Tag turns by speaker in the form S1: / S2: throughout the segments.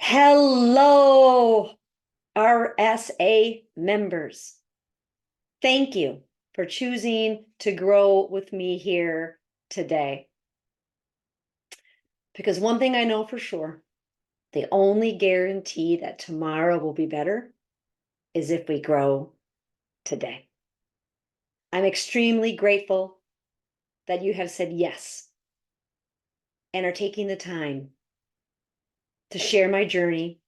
S1: Hello, RSA members. Thank you for choosing to grow with me here today. Because one thing I know for sure, the only guarantee that tomorrow will be better is if we grow today. I'm extremely grateful that you have said yes and are taking the time to share my journey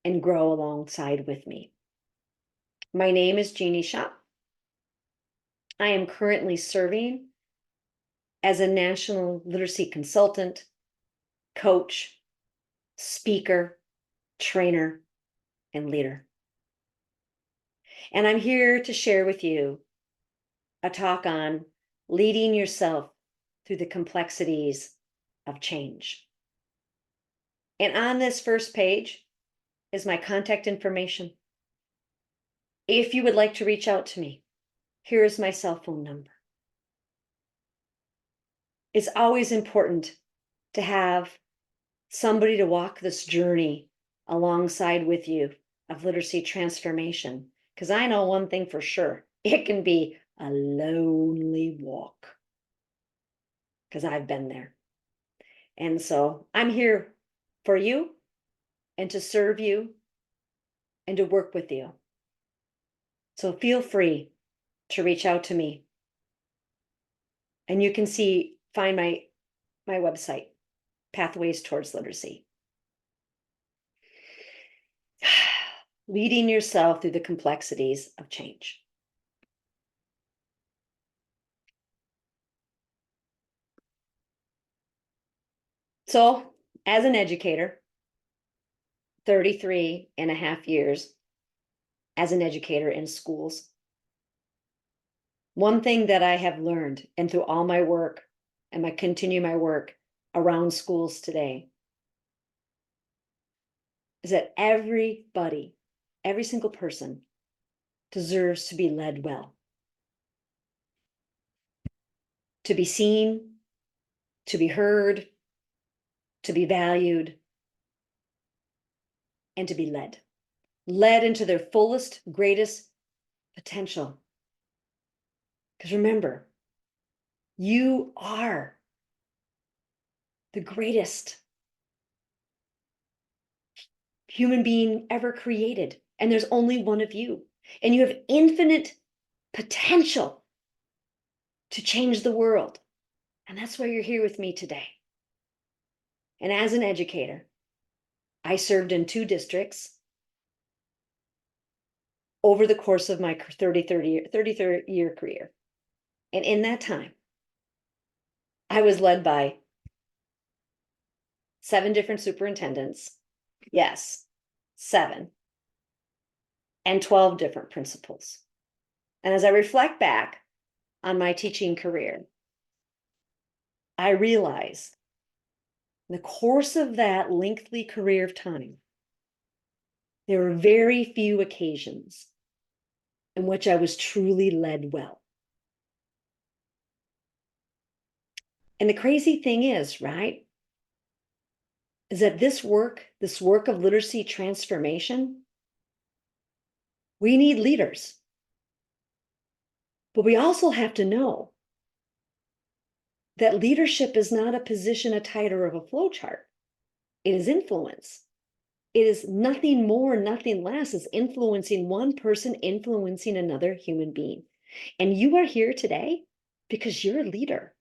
S1: and grow alongside with me. My name is Jeannie Shaw. I am currently serving as a national literacy consultant, coach, speaker, trainer, and leader. And I'm here to share with you a talk on leading yourself through the complexities of change. And on this first page is my contact information. If you would like to reach out to me, here is my cell phone number. It's always important to have somebody to walk this journey alongside with you of literacy transformation. Because I know one thing for sure, it can be a lonely walk. Because I've been there. And so I'm here for you and to serve you and to work with you. So feel free to reach out to me. And you can find my website, Pathways Towards Literacy. Leading yourself through the complexities of change. So, as an educator, 33 and a half years as an educator in schools, one thing that I have learned, and through all my work, and I continue my work around schools today, is that everybody, every single person, deserves to be led well, to be seen, to be heard, to be valued, and to be led into their fullest, greatest potential. Because remember, you are the greatest human being ever created, and there's only one of you, and you have infinite potential to change the world. And that's why you're here with me today. And as an educator, I served in 2 districts over the course of my 33-year career. And in that time, I was led by 7 different superintendents. Yes, 7. And 12 different principals. And as I reflect back on my teaching career, I realize in the course of that lengthy career of time, there were very few occasions in which I was truly led well. And the crazy thing is, right, is that this work of literacy transformation, we need leaders. But we also have to know that leadership is not a position, a title, or a flowchart. It is influence. It is nothing more, nothing less, as influencing one person, influencing another human being. And you are here today because you're a leader.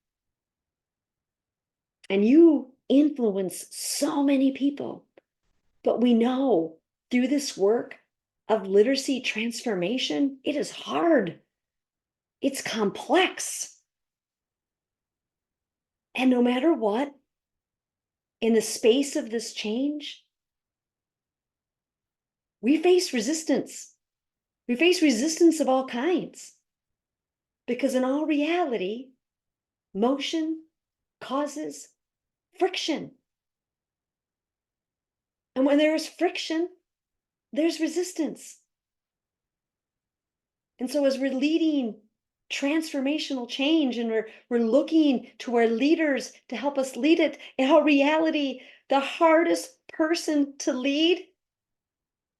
S1: And you influence so many people. But we know through this work of literacy transformation, it is hard. It's complex. And no matter what, in the space of this change, we face resistance. We face resistance of all kinds. Because in all reality, motion causes friction. And when there is friction, there's resistance. And so as we're leading transformational change and we're looking to our leaders to help us lead it, in all reality, the hardest person to lead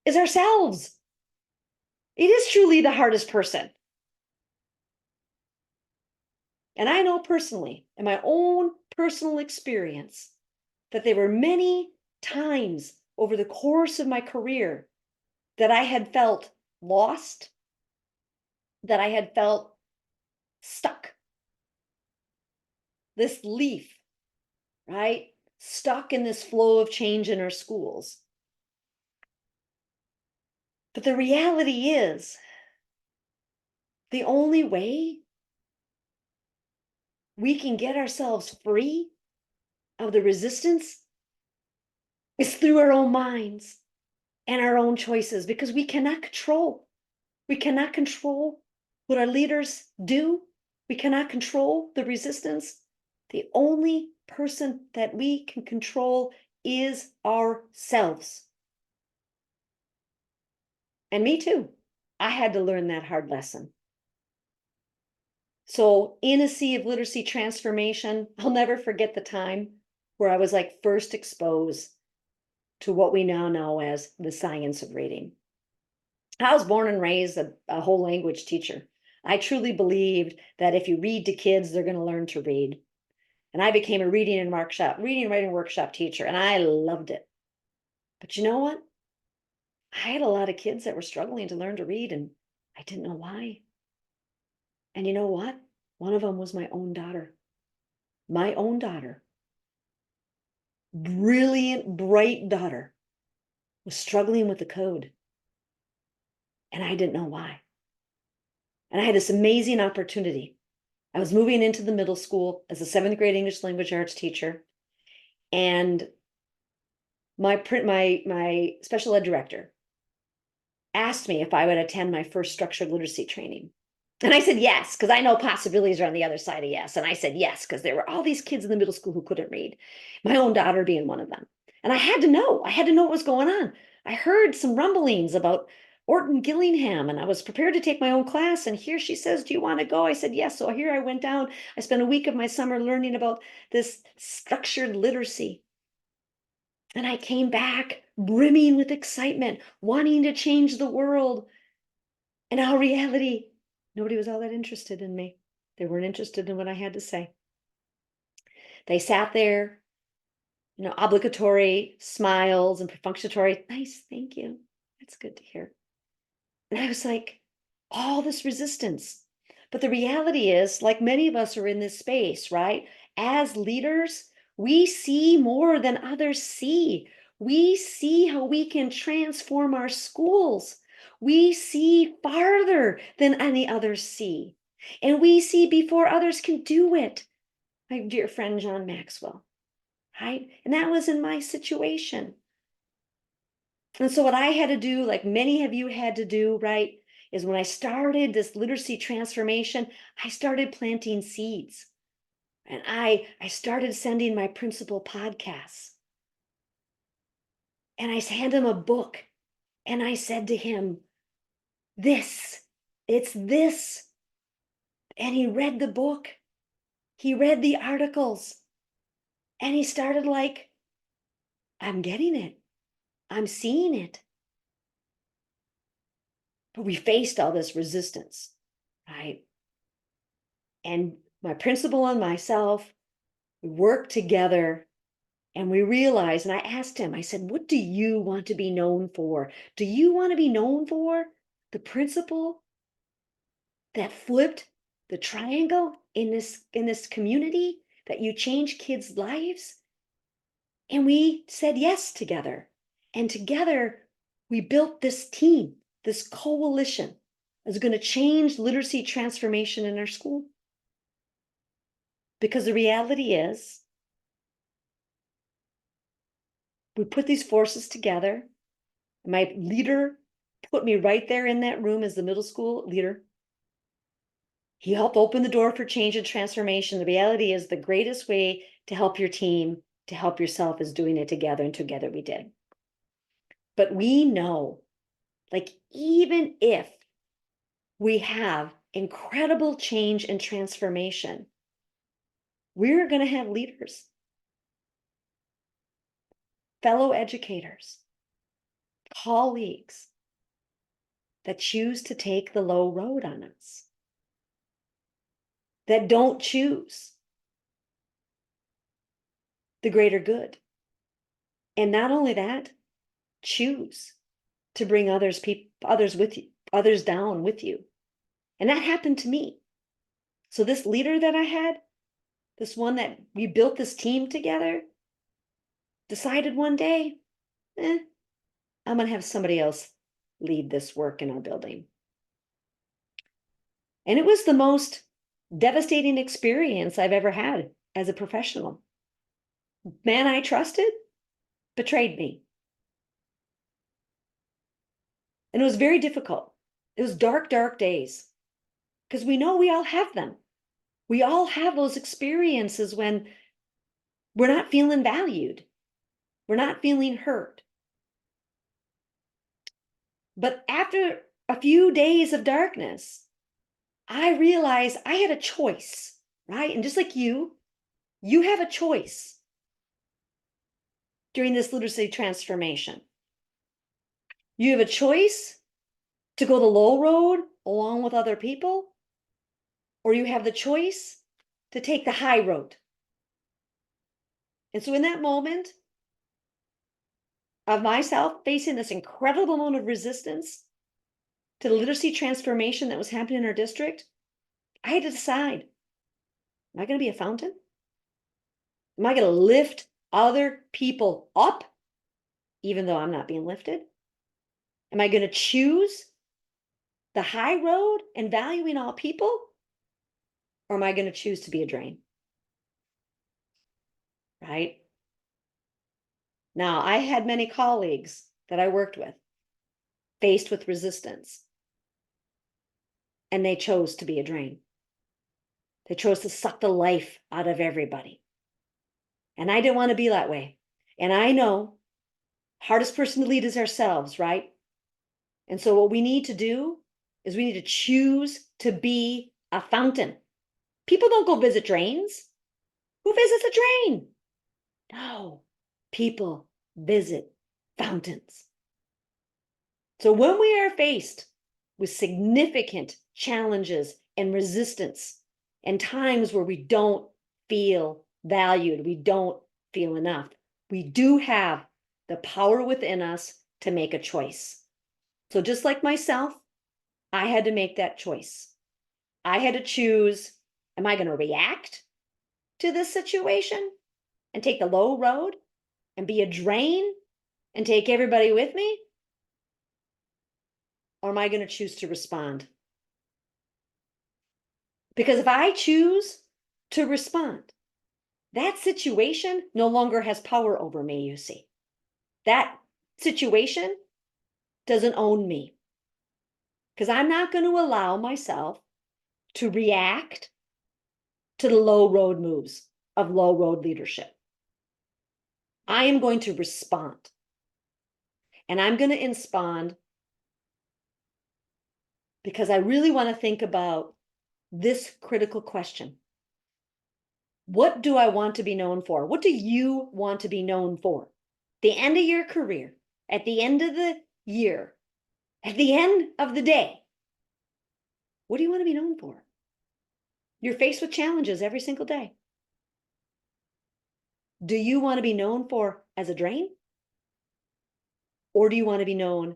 S1: is ourselves. It is truly the hardest person. And I know personally, in my own personal experience, that there were many times over the course of my career that I had felt lost, that I had felt stuck. This leaf, right? Stuck in this flow of change in our schools. But the reality is, the only way we can get ourselves free of the resistance is through our own minds and our own choices, because we cannot control. We cannot control what our leaders do. We cannot control the resistance. The only person that we can control is ourselves. And me too. I had to learn that hard lesson. So in a sea of literacy transformation, I'll never forget the time where I was like first exposed to what we now know as the science of reading. I was born and raised a whole language teacher. I truly believed that if you read to kids, they're going to learn to read. And I became a reading and writing workshop teacher, and I loved it. But you know what? I had a lot of kids that were struggling to learn to read, and I didn't know why. And you know what? One of them was my own daughter. My own daughter, brilliant, bright daughter, was struggling with the code. And I didn't know why. And I had this amazing opportunity. I was moving into the middle school as a 7th grade English language arts teacher. And my special ed director asked me if I would attend my first structured literacy training. And I said yes, because I know possibilities are on the other side of yes. And I said yes, because there were all these kids in the middle school who couldn't read, my own daughter being one of them. And I had to know what was going on. I heard some rumblings about Orton Gillingham, and I was prepared to take my own class. And here she says, do you want to go? I said yes. So here I went down. I spent a week of my summer learning about this structured literacy. And I came back brimming with excitement, wanting to change the world. In our reality, nobody was all that interested in me. They weren't interested in what I had to say. They sat there, obligatory smiles and perfunctory, nice, thank you. That's good to hear. And I was like, all this resistance. But the reality is, like many of us are in this space, right? As leaders, we see more than others see. We see how we can transform our schools. We see farther than any others see. And we see before others can do it. My dear friend, John Maxwell, right? And that was in my situation. And so what I had to do, like many of you had to do, right, is when I started this literacy transformation, I started planting seeds. And I started sending my principal podcasts. And I handed him a book. And I said to him, it's this. And he read the book. He read the articles. And he started like, I'm getting it. I'm seeing it. But we faced all this resistance, right? And my principal and myself, we worked together, and we realized, and I asked him, I said, what do you want to be known for? Do you want to be known for the principal that flipped the triangle in this community, that you change kids' lives? And we said yes together. And together we built this team, this coalition that's going to change literacy transformation in our school. Because the reality is, we put these forces together. My leader put me right there in that room as the middle school leader. He helped open the door for change and transformation. The reality is, the greatest way to help your team, to help yourself, is doing it together, and together we did. But we know, like, even if we have incredible change and transformation, we're going to have leaders fellow educators, colleagues that choose to take the low road on us, that don't choose the greater good. And not only that, choose to bring others with you, others down with you. And that happened to me. So this leader that I had, this one that we built this team together, decided one day, I'm going to have somebody else lead this work in our building. And it was the most devastating experience I've ever had as a professional. Man I trusted betrayed me. And it was very difficult. It was dark, dark days, because we know we all have them. We all have those experiences when we're not feeling valued. We're not feeling heard. But after a few days of darkness, I realized I had a choice, right? And just like you have a choice during this literacy transformation. You have a choice to go the low road along with other people, or you have the choice to take the high road. And so in that moment of myself facing this incredible amount of resistance to the literacy transformation that was happening in our district, I had to decide, am I going to be a fountain? Am I going to lift other people up, even though I'm not being lifted? Am I going to choose the high road and valuing all people? Or am I going to choose to be a drain? Right? Now, I had many colleagues that I worked with faced with resistance, and they chose to be a drain. They chose to suck the life out of everybody. And I didn't want to be that way. And I know hardest person to lead is ourselves, right? And so what we need to do is we need to choose to be a fountain. People don't go visit drains. Who visits a drain? No, people visit fountains. So when we are faced with significant challenges and resistance and times where we don't feel valued, we don't feel enough, we do have the power within us to make a choice. So just like myself, I had to make that choice. I had to choose, am I going to react to this situation and take the low road and be a drain and take everybody with me? Or am I going to choose to respond? Because if I choose to respond, that situation no longer has power over me, you see. That situation doesn't own me. Because I'm not going to allow myself to react to the low road moves of low road leadership. I am going to respond. And I'm going to respond because I really want to think about this critical question. What do I want to be known for? What do you want to be known for? The end of your career, at the end of the year, at the end of the day, what do you want to be known for? You're faced with challenges every single day. Do you want to be known for as a drain? Or do you want to be known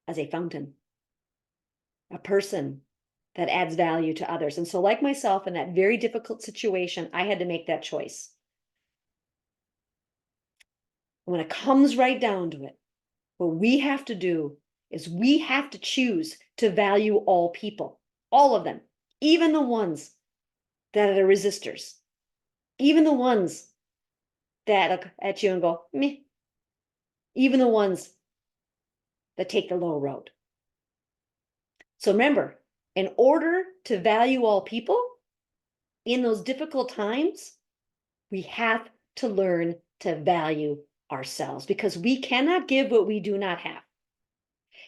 S1: as a fountain? A person that adds value to others. And so like myself in that very difficult situation, I had to make that choice. And when it comes right down to it, what we have to do is we have to choose to value all people, all of them, even the ones that are resistors, even the ones that look at you and go, meh, even the ones that take the low road. So remember, in order to value all people in those difficult times, we have to learn to value ourselves because we cannot give what we do not have.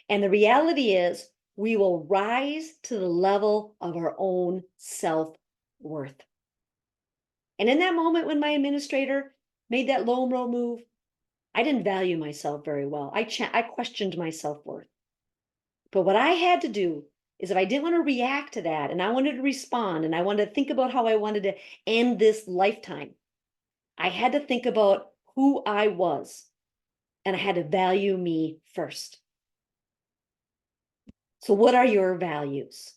S1: And the reality is we will rise to the level of our own self-worth. And in that moment when my administrator made that low road move, I didn't value myself very well. I questioned my self-worth. But what I had to do is if I didn't want to react to that and I wanted to respond and I wanted to think about how I wanted to end this lifetime, I had to think about who I was and I had to value me first. So, what are your values?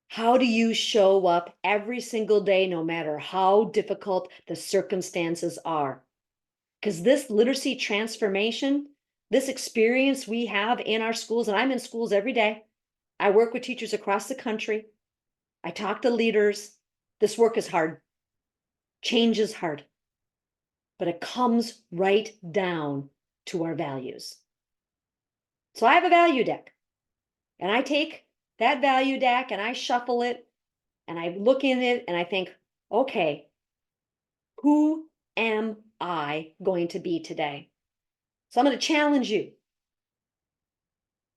S1: How do you show up every single day, no matter how difficult the circumstances are? Because this literacy transformation, this experience we have in our schools, and I'm in schools every day. I work with teachers across the country. I talk to leaders. This work is hard. Change is hard. But it comes right down to our values. So I have a value deck. And I take that value deck and I shuffle it and I look in it and I think, okay, who am I going to be today? So I'm going to challenge you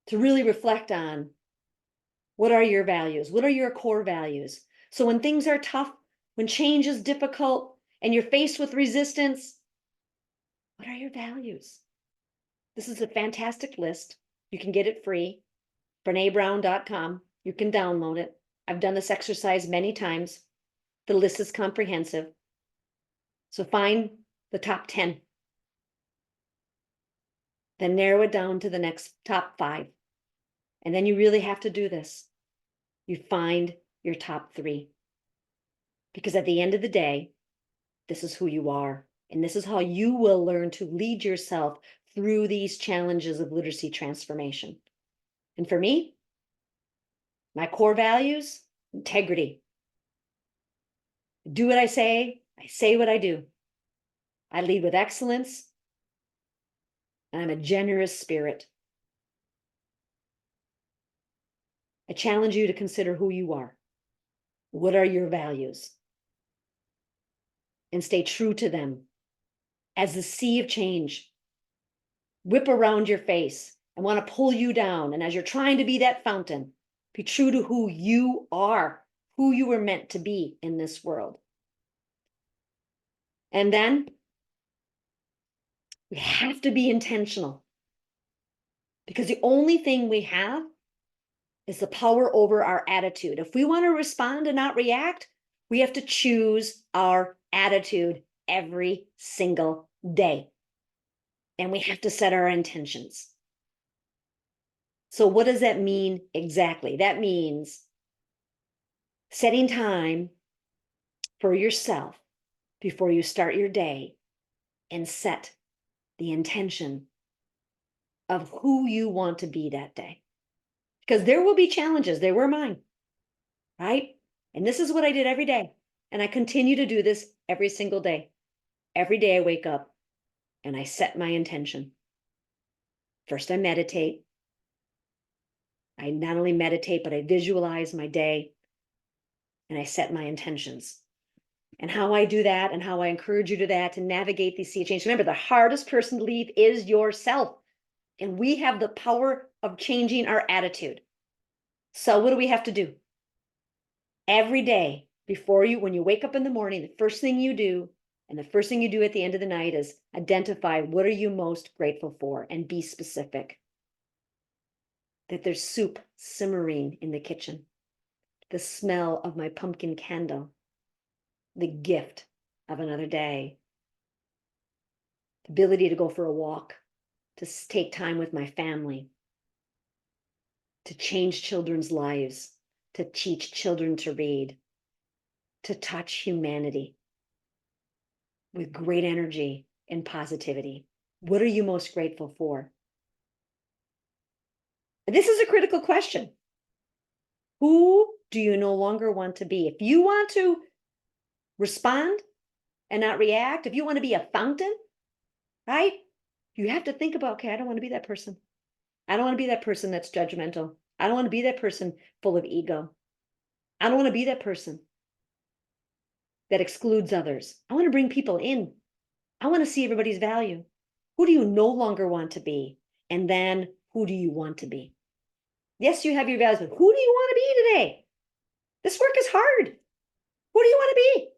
S1: to really reflect on what are your values? What are your core values? So when things are tough, when change is difficult, and you're faced with resistance, what are your values? This is a fantastic list. You can get it free, BrenéBrown.com. You can download it. I've done this exercise many times. The list is comprehensive. So find the top 10. Then narrow it down to the next top 5. And then you really have to do this. You find your top 3. Because at the end of the day, this is who you are. And this is how you will learn to lead yourself through these challenges of literacy transformation. And for me, my core values, integrity. Do what I say what I do. I lead with excellence, and I'm a generous spirit. I challenge you to consider who you are. What are your values? And stay true to them. As the sea of change whip around your face and want to pull you down, and as you're trying to be that fountain, be true to who you are, who you were meant to be in this world. And then we have to be intentional, because the only thing we have is the power over our attitude. If we want to respond and not react, we have to choose our attitude every single day. And we have to set our intentions. So what does that mean exactly? That means setting time for yourself before you start your day and set the intention of who you want to be that day. Because there will be challenges. They were mine, right? And this is what I did every day. And I continue to do this every single day. Every day I wake up and I set my intention. First, I meditate. I not only meditate, but I visualize my day and I set my intentions. And how I do that and how I encourage you to that to navigate these sea change. Remember, the hardest person to leave is yourself. And we have the power of changing our attitude. So what do we have to do? Every day before you, when you wake up in the morning, the first thing you do and the first thing you do at the end of the night is identify what are you most grateful for and be specific. That there's soup simmering in the kitchen, the smell of my pumpkin candle, the gift of another day, the ability to go for a walk, to take time with my family, to change children's lives, to teach children to read, to touch humanity with great energy and positivity. What are you most grateful for? This is a critical question. Who do you no longer want to be? If you want to respond and not react, if you want to be a fountain, right? You have to think about, okay, I don't want to be that person. I don't want to be that person that's judgmental. I don't want to be that person full of ego. I don't want to be that person that excludes others. I want to bring people in. I want to see everybody's value. Who do you no longer want to be? And then who do you want to be? Yes, you have your values, but who do you want to be today? This work is hard. Who do you want to be?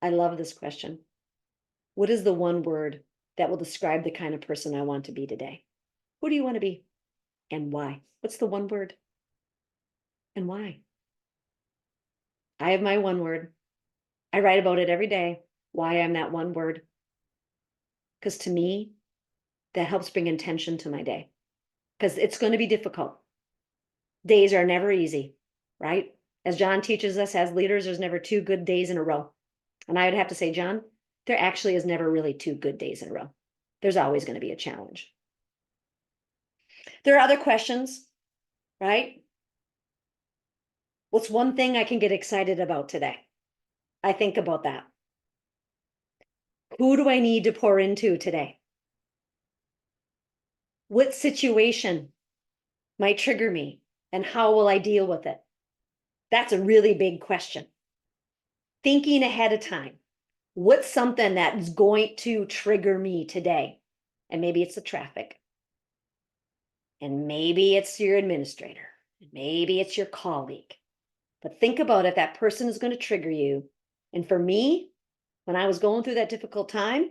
S1: I love this question. What is the one word that will describe the kind of person I want to be today? Who do you want to be and why? What's the one word and why? I have my one word. I write about it every day, why I'm that one word. Because to me, that helps bring intention to my day. Because it's going to be difficult. Days are never easy, right? As John teaches us as leaders, there's never two good days in a row. And I would have to say, John, there actually is never really two good days in a row. There's always going to be a challenge. There are other questions, right? What's one thing I can get excited about today? I think about that. Who do I need to pour into today? What situation might trigger me and how will I deal with it? That's a really big question. Thinking ahead of time. What's something that is going to trigger me today? And maybe it's the traffic. And maybe it's your administrator. Maybe it's your colleague. But think about if that person is going to trigger you. And for me, when I was going through that difficult time,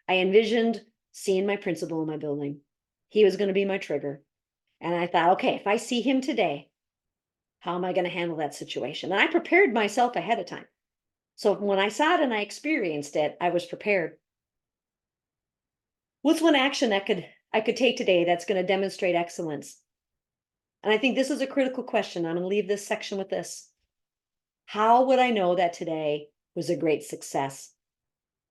S1: I envisioned seeing my principal in my building. He was going to be my trigger. And I thought, okay, if I see him today, how am I going to handle that situation? And I prepared myself ahead of time. So when I saw it and I experienced it, I was prepared. What's one action that I could take today that's going to demonstrate excellence? And I think this is a critical question. I'm going to leave this section with this. How would I know that today was a great success?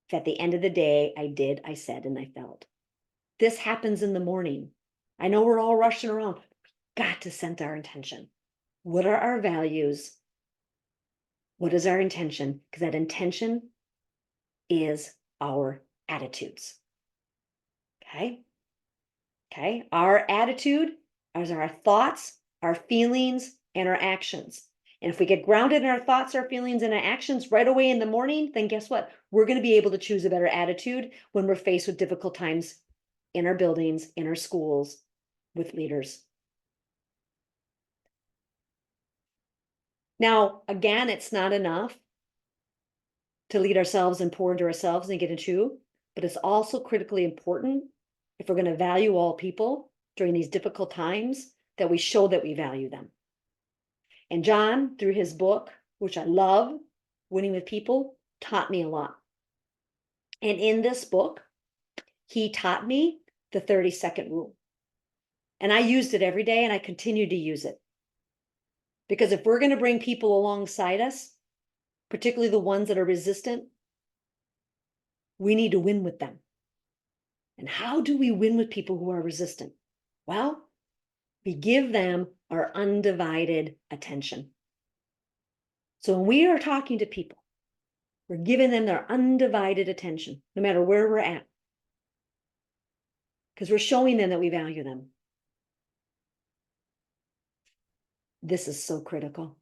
S1: If at the end of the day, I did, I said, and I felt. This happens in the morning. I know we're all rushing around. Got to set our intention. What are our values? What is our intention? Because that intention is our attitudes. Okay? Okay? Our attitude is our thoughts, our feelings, and our actions. And if we get grounded in our thoughts, our feelings, and our actions right away in the morning, then guess what? We're going to be able to choose a better attitude when we're faced with difficult times in our buildings, in our schools, with leaders. Now, again, it's not enough to lead ourselves and pour into ourselves and get a chew, but it's also critically important if we're going to value all people during these difficult times that we show that we value them. And John, through his book, which I love, Winning with People, taught me a lot. And in this book, he taught me the 30-second rule. And I used it every day and I continue to use it. Because if we're going to bring people alongside us, particularly the ones that are resistant, we need to win with them. And how do we win with people who are resistant? Well, we give them our undivided attention. So when we are talking to people, we're giving them their undivided attention, no matter where we're at, because we're showing them that we value them. This is so critical.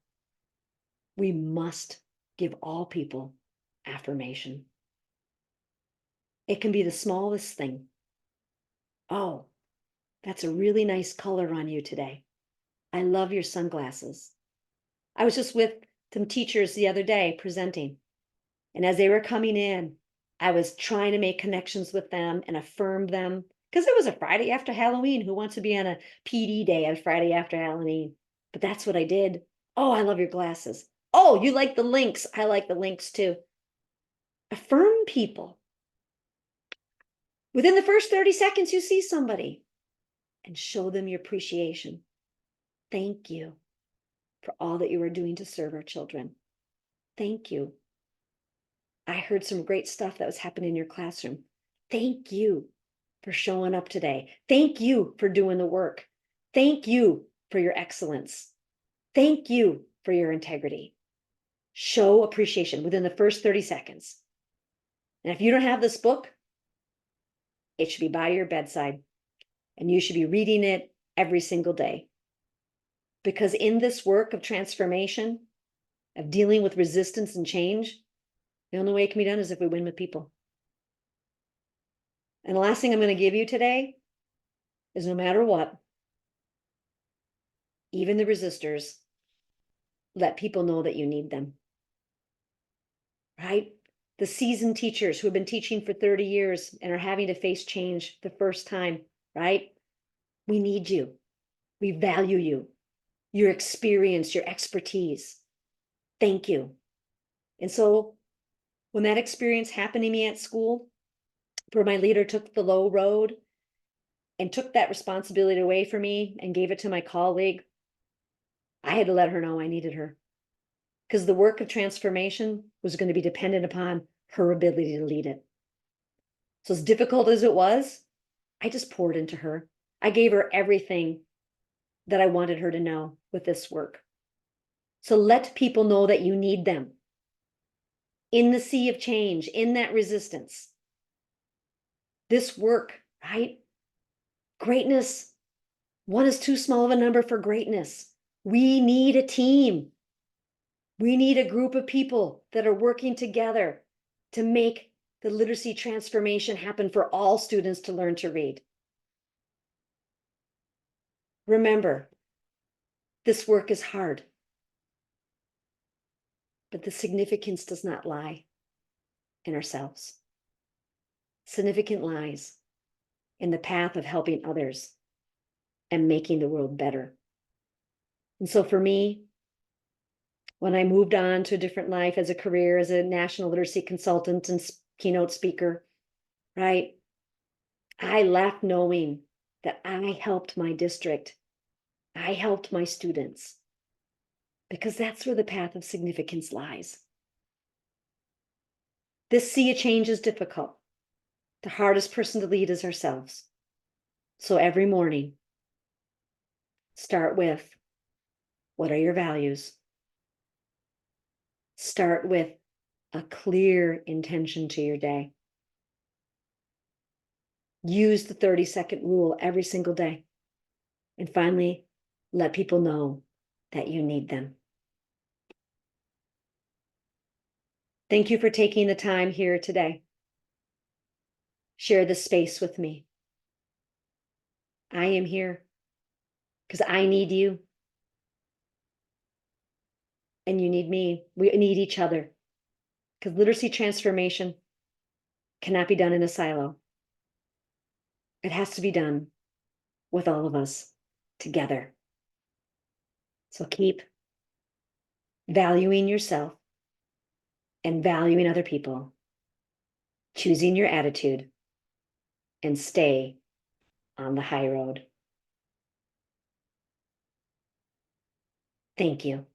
S1: We must give all people affirmation. It can be the smallest thing. Oh, that's a really nice color on you today. I love your sunglasses. I was just with some teachers the other day presenting. And as they were coming in, I was trying to make connections with them and affirm them. Because it was a Friday after Halloween. Who wants to be on a PD day on Friday after Halloween? But that's what I did. Oh, I love your glasses. Oh, you like the links. I like the links too. Affirm people. Within the first 30 seconds, you see somebody and show them your appreciation. Thank you for all that you are doing to serve our children. Thank you. I heard some great stuff that was happening in your classroom. Thank you for showing up today. Thank you for doing the work. Thank you for your excellence. Thank you for your integrity. Show appreciation within the first 30 seconds. And if you don't have this book, it should be by your bedside and you should be reading it every single day. Because in this work of transformation, of dealing with resistance and change, the only way it can be done is if we win with people. And the last thing I'm going to give you today is no matter what, even the resistors, let people know that you need them. Right? the seasoned teachers who have been teaching for 30 years and are having to face change the first time, right? We need you. We value you, your experience, your expertise. Thank you. And so when that experience happened to me at school, where my leader took the low road and took that responsibility away from me and gave it to my colleague, I had to let her know I needed her, because the work of transformation was going to be dependent upon her ability to lead it. So as difficult as it was, I just poured into her. I gave her everything that I wanted her to know with this work. So let people know that you need them in the sea of change, in that resistance. This work, right? Greatness, one is too small of a number for greatness. We need a team. We need a group of people that are working together to make the literacy transformation happen for all students to learn to read. Remember, this work is hard, but the significance does not lie in ourselves. Significant lies in the path of helping others and making the world better. And so for me, when I moved on to a different life as a career as a national literacy consultant and keynote speaker, right? I left knowing that I helped my district. I helped my students, because that's where the path of significance lies. This sea of change is difficult. The hardest person to lead is ourselves. So every morning, start with, what are your values? Start with a clear intention to your day. Use the 30-second rule every single day. And finally, let people know that you need them. Thank you for taking the time here today. Share this space with me. I am here because I need you. And you need me. We need each other. Because literacy transformation cannot be done in a silo. It has to be done with all of us together. So keep valuing yourself and valuing other people, choosing your attitude, and stay on the high road. Thank you.